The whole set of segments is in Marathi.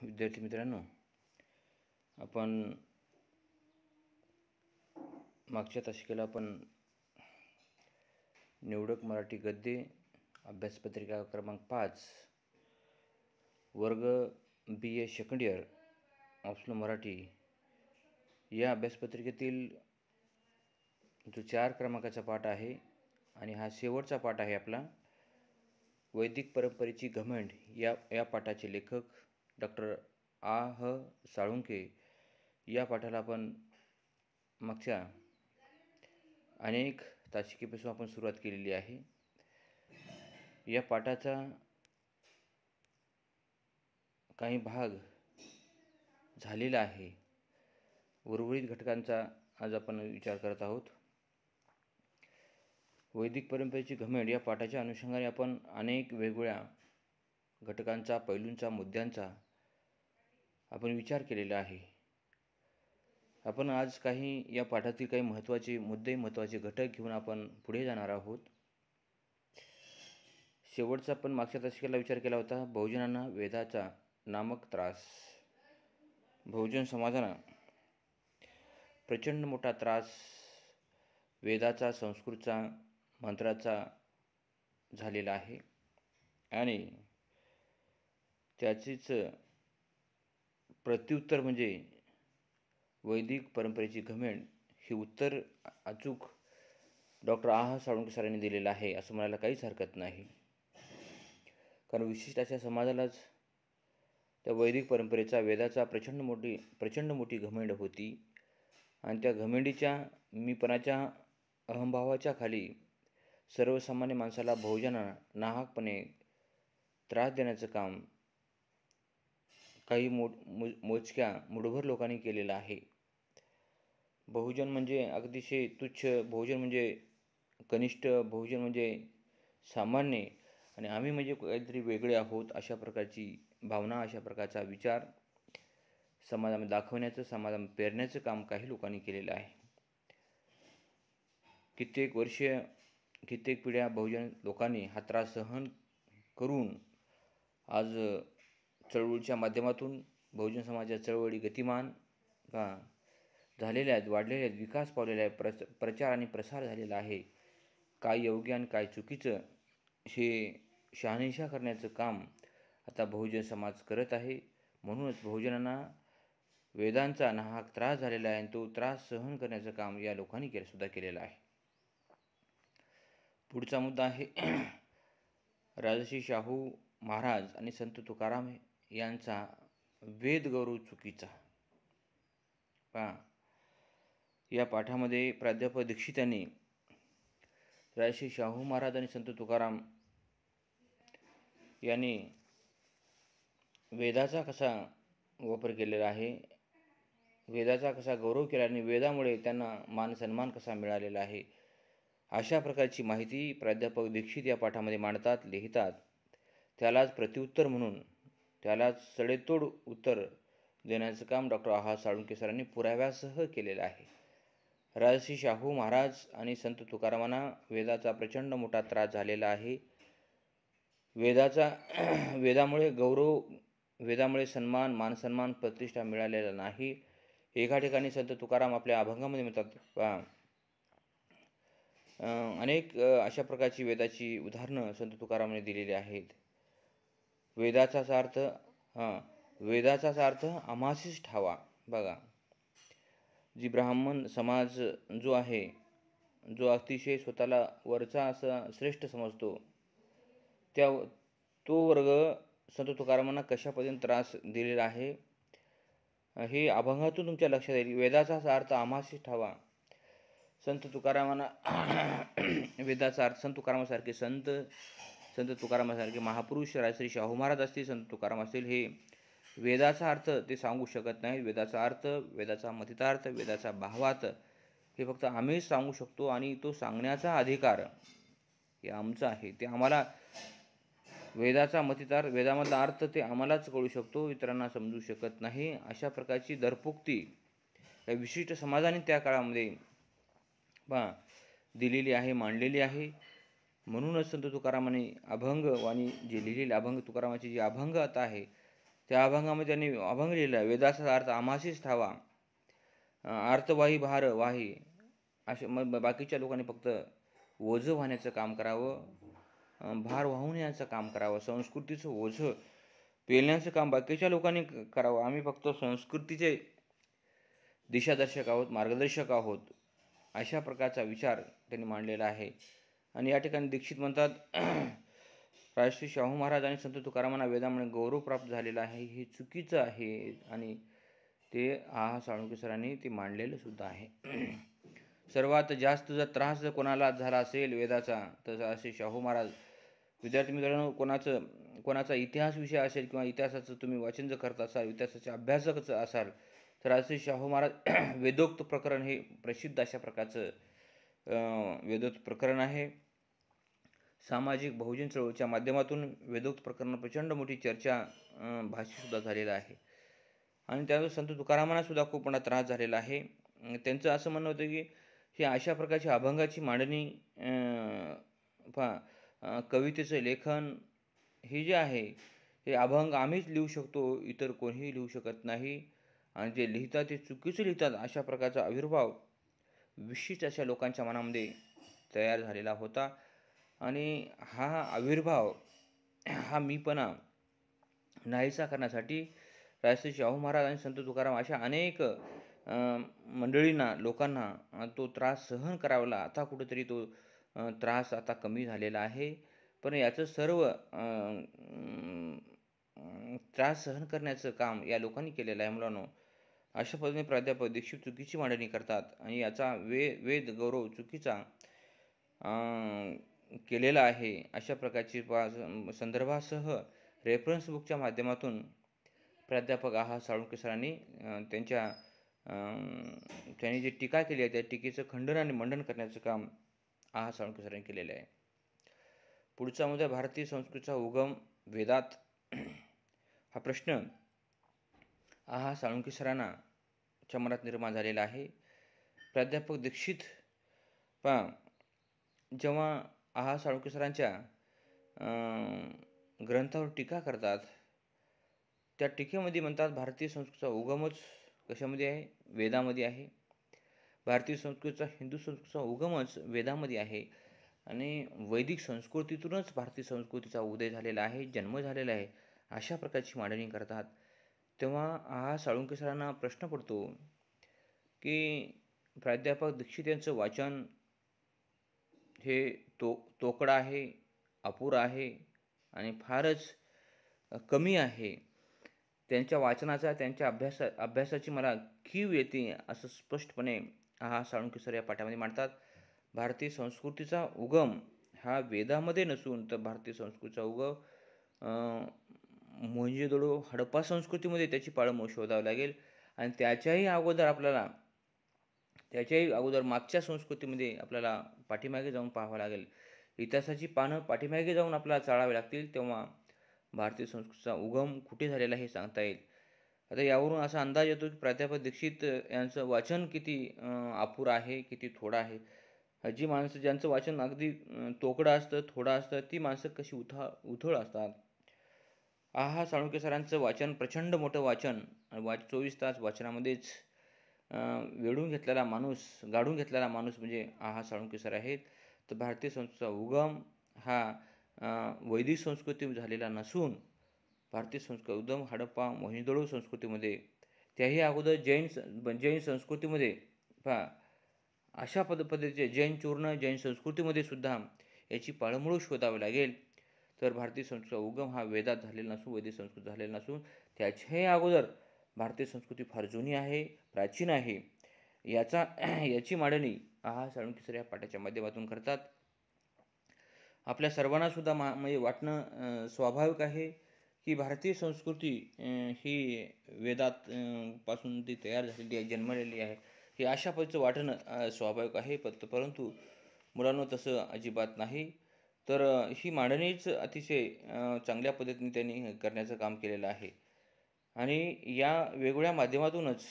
विद्यार्थी मित्रांनो, आपण मागच्या तासिकेला आपण निवडक मराठी गद्य अभ्यासपत्रिका क्रमांक 5 वर्ग BA second year optional Marathi या अभ्यासपत्रिकेतील जो 4 क्रमांकाचा पाठ आहे आणि हा शेवटचा पाठ आहे आपला वैदिक परंपरेची घमंड या पाठाचे लेखक डॉक्टर A.H. साळुंखे या पाठाला आपण मागच्या अनेक तासिकेपासून आपण सुरुवात केलेली आहे। या पाठाचा काही भाग झालेला आहे, उर्वरित घटकांचा आज आपण विचार करत आहोत। वैदिक परंपरेची घमंड या पाठाच्या अनुषंगाने आपण अनेक वेगवेगळ्या घटकांचा, पैलूंचा, मुद्द्यांचा आपण विचार केलेला आहे। आपण आज काही या पाठातील काही महत्त्वाचे मुद्दे, महत्त्वाचे घटक घेऊन आपण पुढे जाणार आहोत। शेवटचा आपण मागच्या तासिकेला विचार केला होता बहुजनांना वेदाचा नामक त्रास। बहुजन समाजाला प्रचंड मोठा त्रास वेदाचा, संस्कृतचा, मंत्राचा झालेला आहे आणि त्याचीच प्रत्युत्तर म्हणजे वैदिक परंपरेची घमंड हे उत्तर अचूक डॉक्टर A.H. साळुंखे सरांनी दिलेलं आहे असं म्हणायला काहीच हरकत नाही। कारण विशिष्ट अशा समाजालाच त्या वैदिक परंपरेचा, वेदाचा प्रचंड मोठी घमंड होती आणि त्या घमंडीच्या मीपणाच्या अहंभावाच्या खाली सर्वसामान्य माणसाला, बहुजनांना नाहकपणे त्रास देण्याचं काम काही मोजक्या मुठभर लोकांनी केलेलं आहे। बहुजन म्हणजे अतिशय तुच्छ, बहुजन म्हणजे कनिष्ठ, बहुजन म्हणजे सामान्य आणि आम्ही म्हणजे काहीतरी वेगळे आहोत अशा प्रकारची भावना, अशा प्रकारचा विचार समाजामध्ये दाखवण्याचं, समाजामध्ये पेरण्याचं काम काही लोकांनी केलेलं आहे। कित्येक वर्ष, कित्येक पिढ्या बहुजन लोकांनी हा त्रास सहन करून आज चळवळीच्या माध्यमातून बहुजन समाजाच्या चळवळी गतिमान झालेल्या आहेत, वाढलेल्या आहेत, विकास पावलेला आहे, प्रचार आणि प्रसार झालेला आहे। काय योग्य आणि काय चुकीचं हे शहानिशा करण्याचं काम आता बहुजन समाज करत आहे। म्हणूनच बहुजनांना वेदांचा नाहक त्रास झालेला आहे आणि तो त्रास सहन करण्याचं काम या लोकांनी सुद्धा केलेलं आहे। पुढचा मुद्दा आहे राजर्षी शाहू महाराज आणि संत तुकाराम यांचा वेद गौरव चुकीचा। या पाठामध्ये प्राध्यापक दीक्षित यांनी राजर्षी शाहू महाराज आणि संत तुकाराम यांनी वेदाचा कसा वापर केलेला आहे, वेदाचा कसा गौरव केला आणि वेदामुळे त्यांना मान सन्मान कसा मिळालेला आहे, अशा प्रकारची माहिती प्राध्यापक दीक्षित या पाठामध्ये मांडतात, लिहितात। त्यालाच प्रत्युत्तर म्हणून, त्यालाच सडेतोड उत्तर देण्याचं काम डॉक्टर A.H. साळुंखे सरांनी पुराव्यासह केलेलं आहे। राजर्षी शाहू महाराज आणि संत तुकारामांना वेदाचा प्रचंड मोठा त्रास झालेला आहे। वेदामुळे गौरव, वेदामुळे सन्मान, मानसन्मान, प्रतिष्ठा मिळालेला नाही। एका ठिकाणी संत तुकाराम आपल्या अभंगामध्ये म्हणतात, अनेक अशा प्रकारची वेदाची उदाहरणं संत तुकारामांनी दिलेली आहेत। वेदाचाच अर्थ आम्हासीच ठावा। बघा, जी ब्राह्मण समाज जो आहे, जो अतिशय स्वतःला वरचा असा श्रेष्ठ समजतो, तो वर्ग संत तुकारामांना कशा पद्धतीने त्रास दिलेला आहे हे अभंगातून तुमच्या लक्षात येईल। वेदाचाच अर्थ आम्हासीच ठावा। संत तुकारामांना वेदाचा अर्थ, संत तुकारामासारखे संत तुकारामासारखे महापुरुष राजश्री शाहू महाराज असतील, संत तुकाराम असतील, हे वेदाचा अर्थ ते सांगू शकत नाही। वेदाचा अर्थ, वेदाचा मतितार्थ, वेदाचा भावार्थ हे फक्त आम्हीच सांगू शकतो आणि तो सांगण्याचा अधिकार हे आमचा आहे। ते आम्हाला वेदाचा मतितार्थ, वेदामधला अर्थ ते आम्हालाच कळू शकतो, इतरांना समजू शकत नाही। अशा प्रकारची दरपुक्ती विशिष्ट समाजाने त्या काळामध्ये दिलेली आहे, मांडलेली आहे। म्हणूनच संत तुकारामांनी अभंगवाणी जे लिहिलेले अभंग, तुकारामाची जी अभंग आता आहे त्या अभंगामध्ये त्यांनी अभंग लिहिला, वेदाचा अर्थ आम्हासीच ठावा, अर्थवाही भार वाही. असे मग बाकीच्या लोकांनी फक्त ओझं वाहण्याचं काम करावं, भार वाहून याचं काम करावं, संस्कृतीचं ओझं पेलण्याचं काम बाकीच्या लोकांनी करावं. आम्ही फक्त संस्कृतीचे दिशादर्शक आहोत, मार्गदर्शक आहोत, अशा प्रकारचा विचार त्यांनी मांडलेला आहे. आणि या ठिकाणी दीक्षित म्हणतात, राजश्री शाहू महाराज आणि संत तुकारामांना वेदामुळे गौरव प्राप्त झालेला आहे, हे चुकीचं आहे. आणि ते साळुंखे सरांनी ते मांडलेलं सुद्धा आहे. सर्वात जास्त जर त्रास जर कोणाला झाला असेल वेदाचा, तर असे शाहू महाराज. विद्यार्थी मित्रांनो, कोणाचा इतिहास विषय असेल किंवा इतिहासाचं तुम्ही वाचन जर करत असाल, इतिहासाचे अभ्यासक असाल, तर असे शाहू महाराज वेदोक्त प्रकरण हे प्रसिद्ध अशा प्रकारचं वेदोक्त प्रकरण आहे. सामाजिक बहुजन चळवळीच्या माध्यमातून वेदोक्त प्रकरण प्रचंड मोठी चर्चा भाषेसुद्धा झालेला आहे. आणि त्यानंतर संत तुकारामांना सुद्धा खूप मोठा त्रास झालेला आहे. त्यांचं असं म्हणणं होतं की ही अशा प्रकारची अभंगाची मांडणी, कवितेचं लेखन हे जे आहे, हे अभंग आम्हीच लिहू शकतो, इतर कोणीही लिहू शकत नाही. आणि जे लिहितात ते चुकीचं लिहितात, अशा प्रकारचा आविर्भाव विशिष्ट अशा लोकांच्या मनामध्ये तयार झालेला होता. आणि हा आविर्भाव, हा मीपणा नाहीसा करण्यासाठी राजश्री शाहू महाराज आणि संत तुकाराम अशा अनेक मंडळींना, लोकांना तो त्रास सहन करावा. आता कुठेतरी तो त्रास आता कमी झालेला आहे. पण याचं सर्व त्रास सहन करण्याचं काम या लोकांनी केलेलं आहे. मुलांनो, अशा पद्धतीने प्राध्यापक दीक्षित चुकीची मांडणी करतात आणि याचा वेद गौरव चुकीचा केलेला आहे. अशा प्रकारची संदर्भासह रेफरन्स बुकच्या माध्यमातून प्राध्यापक साळुंखे सरांनी त्यांनी जी टीका केली आहे, त्या टीकेचं खंडन आणि मंडन करण्याचं काम साळुंखे सरांनी केलेलं आहे. पुढचा मुद्दा, भारतीय संस्कृतीचा उगम वेदात. हा प्रश्न साळुंखे सरांच्या मनात निर्माण झालेला आहे. प्राध्यापक दीक्षित जेव्हा साळुंखे सरांच्या ग्रंथावर टीका करतात, त्या टीकेमध्ये म्हणतात भारतीय संस्कृतीचा उगमच कशामध्ये आहे? वेदामध्ये आहे. भारतीय संस्कृतीचा, हिंदू संस्कृतीचा उगमच वेदामध्ये आहे. आणि वैदिक संस्कृतीतूनच भारतीय संस्कृतीचा उदय झालेला आहे, जन्म झालेला आहे, अशा प्रकारची मांडणी करतात. तेव्हा साळुंखे सरांना प्रश्न पडतो की प्राध्यापक दीक्षित यांचं वाचन हे तोकडं आहे, अपुरं आहे आणि फारच कमी आहे. त्यांच्या वाचनाचा, त्यांच्या अभ्यासाची मला कीव येते, असं स्पष्टपणे साळुंखे सर या पाठामध्ये मांडतात. भारतीय संस्कृतीचा उगम हा वेदामध्ये नसून, तर भारतीय संस्कृतीचा उगम मोहेंजोदडो, हडप्पा संस्कृतीमध्ये त्याची पाळंमुळं शोधावं लागेल. आणि त्याच्याही अगोदर मागच्या संस्कृतीमध्ये आपल्याला पाठीमागे जाऊन पाहावं लागेल. इतिहासाची पानं पाठीमागे जाऊन आपल्याला चाळावी लागतील, तेव्हा भारतीय संस्कृतीचा उगम कुठे झालेला हे सांगता येईल. आता यावरून असा अंदाज येतो की प्राध्यापक दीक्षित यांचं वाचन किती अपुरं आहे, किती थोडं आहे. जी माणसं ज्यांचं वाचन अगदी तोकडं असतं, थोडं असतं, ती माणसं कशी उथळ असतात. साळुंखे सरांचं वाचन प्रचंड मोठं वाचन, 24 तास वाचनामध्येच गाढून घेतलेला माणूस म्हणजे साळुंखे सर आहेत. तर भारतीय संस्कृतीचा उगम हा वैदिक संस्कृती झालेला नसून, भारतीय संस्कृती उगम हडप्पा, मोहेंजोदडो संस्कृतीमध्ये, त्याही अगोदर जैन संस्कृतीमध्ये अशा पद्धतीचे जैन संस्कृतीमध्ये सुद्धा याची पाळंमुळं शोधावी लागेल. तर भारतीय संस्कृतीचा उगम हा वेदात झालेला नसून, वैदिक संस्कृती झालेला नसून, त्याच्याही अगोदर भारतीय संस्कृती फार जुनी आहे, प्राचीन आहे. याची मांडणी साळुंखे सर या पाठाच्या माध्यमातून करतात. आपल्या सर्वांना सुद्धा म्हणजे वाटणं स्वाभाविक आहे की भारतीय संस्कृती ही वेदात पासून ती तयार झालेली आहे, जन्मलेली आहे, हे अशा पद्धतीचं वाटणं स्वाभाविक आहे. परंतु मुलांनो, तसं अजिबात नाही. तर ही मांडणीच अतिशय चांगल्या पद्धतीने त्यांनी करण्याचं काम केलेलं आहे. आणि या वेगवेगळ्या माध्यमातूनच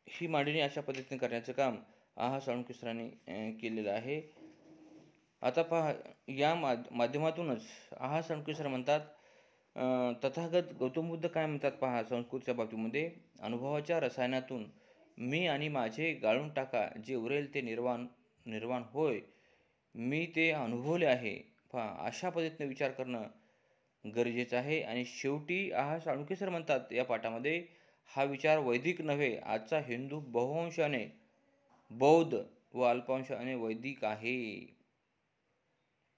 ही मांडणी अशा पद्धतीने करण्याचं काम साळुंखे सरांनी केलेलं आहे. आता पहा, या माध्यमातूनच आहा साळुंखे सर म्हणतात, तथागत गौतम बुद्ध काय म्हणतात पहा संस्कृतच्या बाबतीमध्ये, अनुभवाच्या रसायनातून मी आणि माझे गाळून टाका, जे उरेल ते निर्वाण निर्वाण होय, मी ते अनुभवले आहे. पहा, अशा पद्धतीने विचार करणं गरजेचं आहे. आणि शेवटी आहा साळुंखे सर म्हणतात या पाठामध्ये, हा विचार वैदिक नव्हे, आजचा हिंदू बहुअंशाने बौद्ध व अल्पांशाने वैदिक आहे.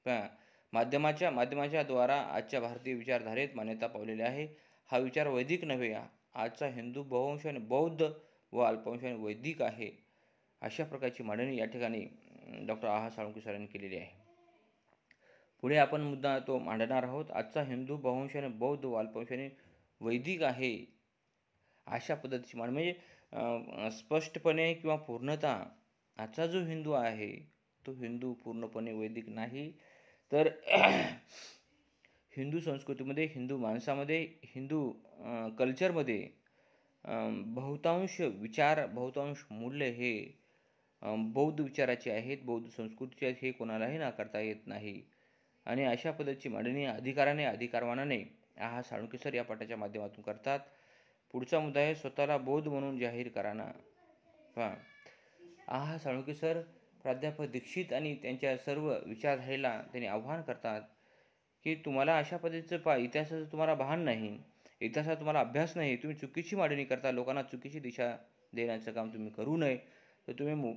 पहा, माध्यमाच्या द्वारा आजच्या भारतीय विचारधारेत मान्यता पावलेली आहे. हा विचार वैदिक नव्हे, आजचा हिंदू बहुअंशाने बौद्ध व अल्पांशाने वैदिक आहे. अशा प्रकारची मांडणी या ठिकाणी डॉक्टर आहा साळुंखे सरांनी केलेली आहे. पुढे आपण मुद्दा तो मांडणार आहोत. आजचा हिंदू बहुअंशाने बौद्ध व अल्पांशाने वैदिक आहे. अशा पद्धतीची म्हणजे स्पष्टपणे किंवा पूर्णतः आजचा जो हिंदू आहे तो हिंदू पूर्णपणे वैदिक नाही, तर हिंदू संस्कृतीमध्ये, हिंदू माणसामध्ये, हिंदू कल्चरमध्ये बहुतांश विचार, बहुतांश मूल्य हे बौद्ध विचाराचे आहेत, बौद्ध संस्कृतीचे आहेत, हे कोणालाही नाकारता येत नाही. आणि अशा पद्धतीची मांडणी अधिकाराने अधिकारवानाने आहा साळुंखे सर या पाठाच्या माध्यमातून करतात. पुढचा मुद्दा आहे, स्वतःला बौद्ध म्हणून जाहीर कराना. पहा, आहा साळुंखे सर प्राध्यापक दीक्षित आणि त्यांच्या सर्व विचारधारेला त्यांनी आव्हान करतात की तुम्हाला अशा पद्धतीचं इतिहासाचं तुम्हाला भान नाही, इतिहासाचा तुम्हाला अभ्यास नाही, तुम्ही चुकीची मांडणी करता, लोकांना चुकीची दिशा देण्याचं काम तुम्ही करू नये. तर तुम्ही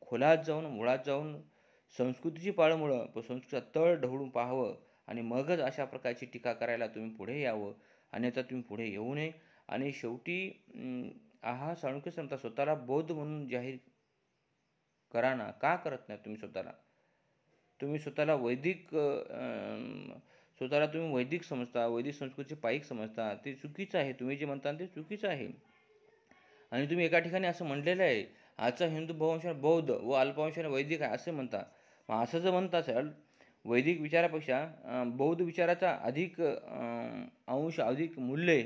खोलात जाऊन, मुळात जाऊन संस्कृतीची पाळंमुळं, संस्कृतीचा तळ ढवळून पाहावं आणि मगच अशा प्रकारची टीका करायला तुम्ही पुढे यावं, अन्यथा तुम्ही पुढे येऊ नये. आणि शेवटी आहा साळुंखे सर म्हणतात, स्वतःला बौद्ध म्हणून जाहीर करा ना. का करत नाही तुम्ही स्वतःला? तुम्ही स्वतःला स्वतःला तुम्ही वैदिक समजता, वैदिक संस्कृतीचे पाईक समजता, ते चुकीचं आहे. तुम्ही जे म्हणता ते चुकीचं आहे. आणि तुम्ही एका ठिकाणी असं म्हटलेलं आहे, आजचा हिंदू बहुअंशाने बौद्ध व अल्पांशाने वैदिक आहे असे म्हणता. मग असं जर म्हणत असाल, वैदिक विचारापेक्षा बौद्ध विचाराचा अधिक अंश, अधिक मूल्य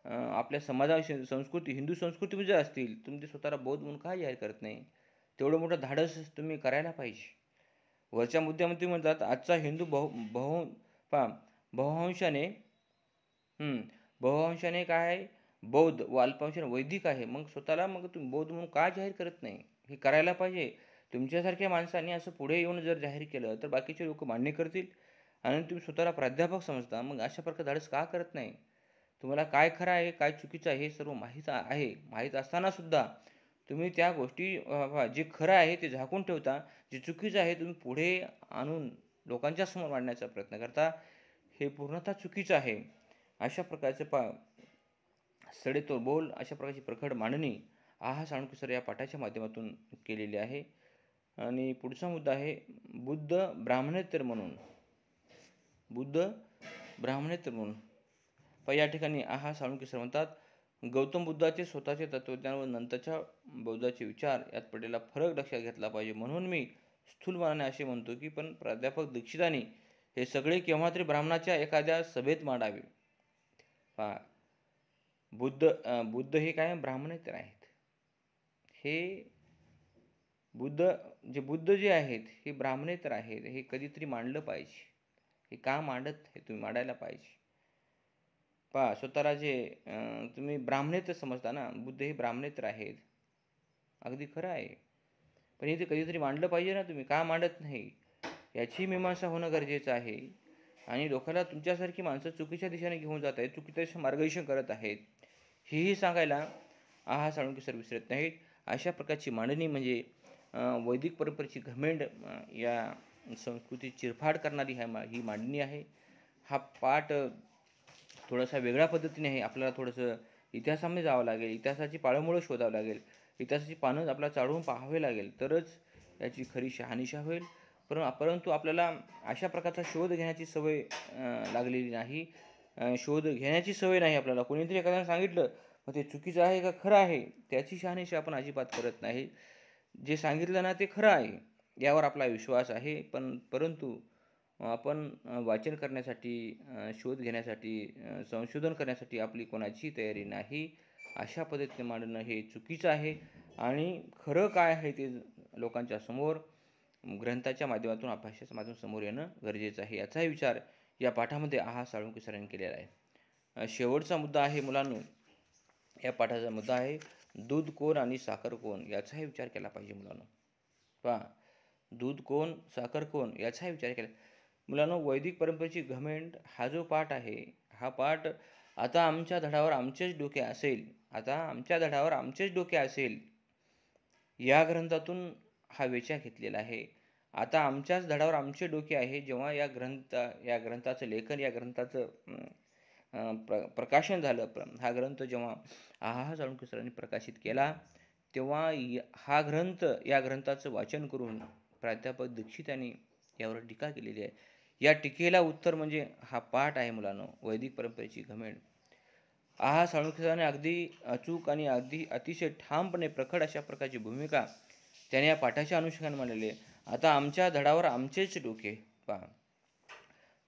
आपल्या संस्कृती, हिंदू संस्कृतीमध्ये जर असतील, तुम्ही ते स्वतःला बौद्ध म्हणून का जाहीर करत नाही? तेवढं मोठं धाडस तुम्ही करायला पाहिजे. वरच्या मुद्द्यामध्ये म्हणतात, आजचा हिंदू बहुअंशाने बहुअंशाने काय आहे? बौद्ध व अल्पांशाने वैदिक आहे. मग स्वतःला तुम्ही बौद्ध म्हणून का जाहीर करत नाही? हे करायला पाहिजे. तुमच्यासारख्या माणसांनी असं पुढे येऊन जर जाहीर केलं तर बाकीचे लोक मान्य करतील. आणि तुम्ही स्वतःला प्राध्यापक समजता, मग अशा प्रकारे धाडस का करत नाही? तुम्हाला काय खरं आहे, काय चुकीचं आहे हे सर्व माहीत आहे. माहीत असताना सुद्धा तुम्ही त्या गोष्टी, जे खरं आहे ते झाकून ठेवता, जे चुकीचं आहे तुम्ही पुढे आणून लोकांच्या समोर मांडण्याचा प्रयत्न करता. हे पूर्णतः चुकीचं आहे. अशा प्रकारचे सडेतोड बोल, अशा प्रकारची प्रखड मांडणी आहा साळुंखे सर या पाठाच्या माध्यमातून केलेली आहे. आणि पुढचा मुद्दा आहे, बुद्ध ब्राह्मणेतर म्हणून. बुद्ध ब्राह्मणेतर म्हणून. या ठिकाणी आहा साळुंखे सर म्हणतात, गौतम बुद्धाचे स्वतःचे तत्वज्ञान व नंतरच्या बौद्धाचे विचार यात पडलेला फरक लक्षात घेतला पाहिजे. म्हणून मी स्थूलपणाने असे म्हणतो की पण प्राध्यापक दीक्षितांनी हे सगळे केव्हा तरी ब्राह्मणाच्या एखाद्या सभेत मांडावे. पहा, बुद्ध हे काय ब्राह्मणेतर आहेत. हे बुद्ध जे आहेत हे ब्राह्मणेतर आहेत. हे कधीतरी मांडलं पाहिजे. हे का मांडत हे तुम्ही मांडायला पाहिजे. पहा, स्वतःला जे तुम्ही ब्राह्मणेतर समजता ना, बुद्ध हे ब्राह्मणेतर आहेत, अगदी खरं आहे. पण हे ते कधीतरी मांडलं पाहिजे ना. तुम्ही का मांडत नाही याची मीमांसा होणं गरजेचं आहे. आणि लोकांना तुमच्यासारखी माणसं चुकीच्या दिशेने घेऊन जात आहेत, चुकीच्या मार्गदर्शन करत आहेत, हेही सांगायला आहा साळुंखे सर विसरत नाहीत. अशा प्रकारची मांडणी म्हणजे वैदिक परंपरेची घमेंड, या संस्कृती चिरफाड करणारी ही मांडणी आहे. हा पाठ थोडासा वेगळ्या पद्धतीने आहे. आपल्याला थोडंसं इतिहासामध्ये जावं लागेल, इतिहासाची पाळंमुळं शोधावं लागेल, इतिहासाची पानं आपल्याला चाळून पाहावे लागेल, तरच याची खरी शहानिशा होईल. परंतु आपल्याला अशा प्रकारचा शोध घेण्याची सवय लागलेली नाही. शोध घेण्याची सवय नाही आपल्याला. कोणीतरी एखाद्याने सांगितलं, मग ते चुकीचं आहे का खरं आहे त्याची शहानिशा आपण अजिबात करत नाही. जे सांगितलं ना ते खरं आहे यावर आपला विश्वास आहे. परंतु आपण वाचन करण्यासाठी, शोध घेण्यासाठी, संशोधन करण्यासाठी आपली कोणाची तयारी नाही. अशा पद्धतीने मांडणं हे चुकीचं आहे. आणि खरं काय आहे ते लोकांच्या समोर ग्रंथाच्या माध्यमातून अभ्यासाच्या माध्यमातून समोर येणं गरजेचं आहे. याचाही विचार या पाठामध्ये साळुंखे सरांनी केलेला आहे. शेवटचा मुद्दा आहे मुलांनो, या पाठाचा मुद्दा आहे दूध कोण आणि साखर कोण, याचाही विचार केला पाहिजे मुलांनो. पहा, दूध कोण साखर कोण याचाही विचार केला. मुलांनो, वैदिक परंपरेची घमेंड हा जो पाठ आहे, हा पाठ आता आमच्या धडावर आमचेच डोके असेल या ग्रंथातून हा विचार घेतलेला आहे. आता आमच्याच धडावर आमचे डोके आहे. जेव्हा या ग्रंथाचं लेखन, या ग्रंथाचं प्रकाशन झालं, हा ग्रंथ जेव्हा साळुंखे सरांनी प्रकाशित केला, तेव्हा या ग्रंथाचं वाचन करून प्राध्यापक दीक्षित यांनी यावर टीका केलेली आहे. या टीकेला उत्तर म्हणजे हा पाठ आहे मुलांनो, वैदिक परंपरेची घमेंड. साळुंखे सरांनी अगदी अचूक आणि अगदी अतिशय ठामपणे प्रखड अशा प्रकारची भूमिका त्याने या पाठाच्या अनुषंगाने मांडलेली आहे. आता आमच्या धडावर आमचेच डोके. पहा,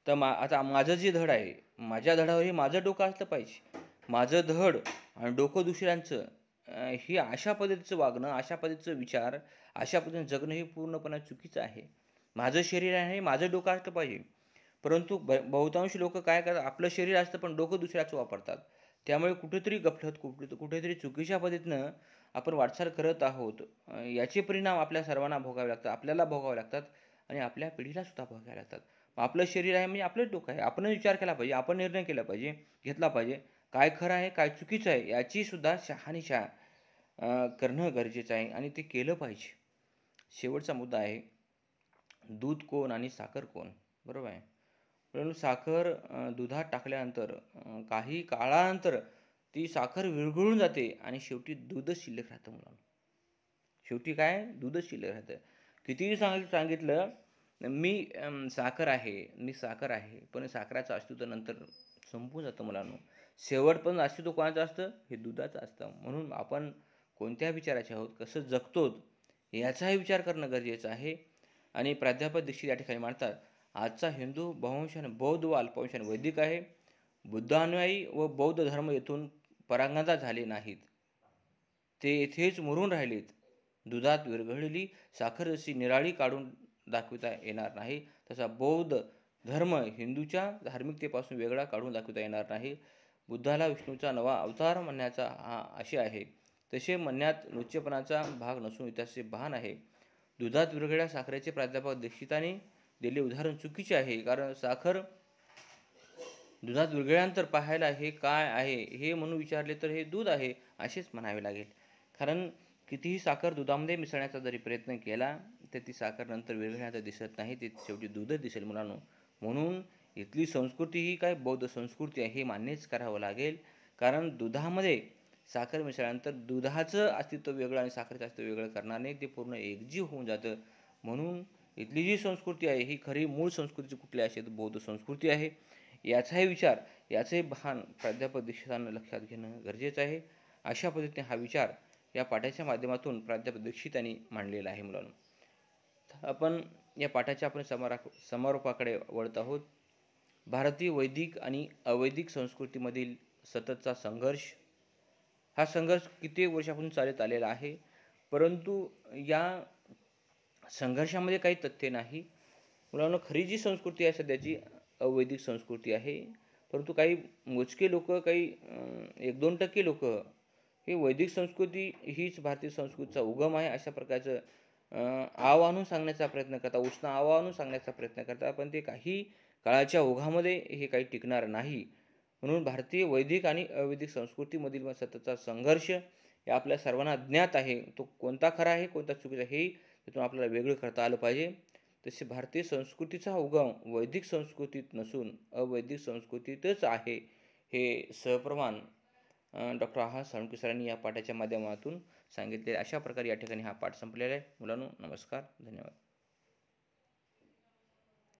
तर आता माझं जे धड आहे, माझ्या धडावर हे माझं डोकं असलं पाहिजे. माझं धड आणि डोकं दुसऱ्यांचं, ही अशा पद्धतीचं वागणं, अशा पद्धतीचं विचार, अशा पद्धतीनं जगणं हे पूर्णपणे चुकीचं आहे. माझं शरीर आहे, माझं डोकं असलं पाहिजे. परंतु बहुतांश लोक काय करतात, आपलं शरीर असतं पण डोकं दुसऱ्याचं वापरतात. त्यामुळे कुठेतरी गफलत, कुठेतरी चुकीच्या पद्धतीनं आपण वाटचाल करत आहोत. याचे परिणाम आपल्या सर्वांना भोगावे लागतात, आपल्याला भोगावे लागतात आणि आपल्या पिढीला सुद्धा भोगावे लागतात. आपलं शरीर आहे म्हणजे आपलंच डोकं आहे. आपणच विचार केला पाहिजे, आपण निर्णय केला पाहिजे, घेतला पाहिजे. काय खरं आहे, काय चुकीचं आहे, याची सुद्धा शहानिशा करणं गरजेचं आहे आणि ते केलं पाहिजे. शेवटचा मुद्दा आहे दूध कोण आणि साखर कोण. बरोबर आहे. परंतु साखर दुधात टाकल्यानंतर काही काळानंतर ती साखर विरघळून जाते आणि शेवटी दूधच शिल्लक राहतं मुलांना. शेवटी काय, दूधच शिल्लक राहतं. कितीही सांगितलं मी साखर आहे, पण साखराचं अस्तित्व नंतर संपून जातं मुलांनो. शेवटपर्यंत अस्तित्व कोणाचं असतं, हे दुधाचं असतं. म्हणून आपण कोणत्या विचाराचे आहोत, कसं जगतो याचाही विचार करणं गरजेचं आहे. आणि प्राध्यापक दीक्षित या ठिकाणी मांडतात, आजचा हिंदू बहुंशाने बौद्ध व अल्पवंशाने वैदिक आहे. बुद्धानुयायी व बौद्ध धर्म येथून परांगदा झाले नाहीत, ते येथेच मुरून राहिलेत. दुधात विरघळलेली साखर जशी निराळी काढून दाखविता येणार नाही, तसा बौद्ध धर्म हिंदूच्या धार्मिकतेपासून वेगळा काढून दाखविता येणार नाही. बुद्धाला विष्णूचा नवा अवतार म्हणण्याचा आशय आहे, तसे म्हणण्यात नुच्चेपणाचा भाग नसून इतिहासाचे भान आहे. दुधात विरघळलेल्या साखरेचे प्राध्यापक दीक्षितांनी दिले उदाहरण चुकीचे आहे, कारण साखर दुधात विरघळल्यानंतर पाहायला हे काय आहे हे म्हणून विचारले तर हे दूध आहे असेच म्हणावे लागेल. कारण कितीही साखर दुधामध्ये मिसळण्याचा जरी प्रयत्न केला तर ती साखर नंतर विरघळण्याचं दिसत नाही, ती शेवटी दूधच दिसेल मुलांनो. म्हणून इथली संस्कृती ही काय बौद्ध संस्कृती आहे हे मान्यच करावं लागेल. कारण दुधामध्ये साखर मिसळल्यानंतर दुधाचं अस्तित्व वेगळं आणि साखरेचं अस्तित्व वेगळं करणार नाही, ते पूर्ण एकजीव होऊन जातं. म्हणून इथली जी संस्कृती आहे ही खरी मूळ संस्कृती कुठली असेल तर बौद्ध संस्कृती आहे. याचाही विचार, याचंही भान प्राध्यापक दीक्षितांना लक्षात घेणं गरजेचं आहे. अशा पद्धतीने हा विचार या पाठाच्या माध्यमातून प्राध्यापक दीक्षित यांनी मांडलेला आहे मुलांनो. आपण या पाठाच्या समारोपाकडे वळत आहोत. भारतीय वैदिक आणि अवैदिक संस्कृतीमधील सततचा संघर्ष, हा संघर्ष किती वर्षापासून चालत आलेला आहे, परंतु या संघर्षामध्ये काही तथ्य नाही मुलांनो. खरी जी संस्कृती आहे सध्याची अवैदिक संस्कृती आहे, परंतु काही मोजके लोक, काही 1-2% लोक ही वैदिक संस्कृती हीच भारतीय संस्कृतीचा उगम आहे अशा प्रकारचं आव आणून सांगण्याचा प्रयत्न करतात, उष्ण आव आणून सांगण्याचा प्रयत्न करतात, पण ते काही काळाच्या ओघामध्ये हे काही टिकणार नाही. म्हणून भारतीय वैदिक आणि अवैदिक संस्कृतीमधील सततचा संघर्ष हे आपल्या सर्वांना ज्ञात आहे. तो कोणता खरा आहे, कोणता चुकीचा हे त्यातून आपल्याला वेगळं करता आलं पाहिजे. तसे भारतीय संस्कृतीचा उगम वैदिक संस्कृतीत नसून अवैदिक संस्कृतीतच आहे, हे सहप्रमाण डॉक्टर साळुंखे सरांनी या पाठाच्या माध्यमातून सांगितले. अशा प्रकारे या ठिकाणी हा पाठ संपलेला आहे. मुलांनो, नमस्कार, धन्यवाद.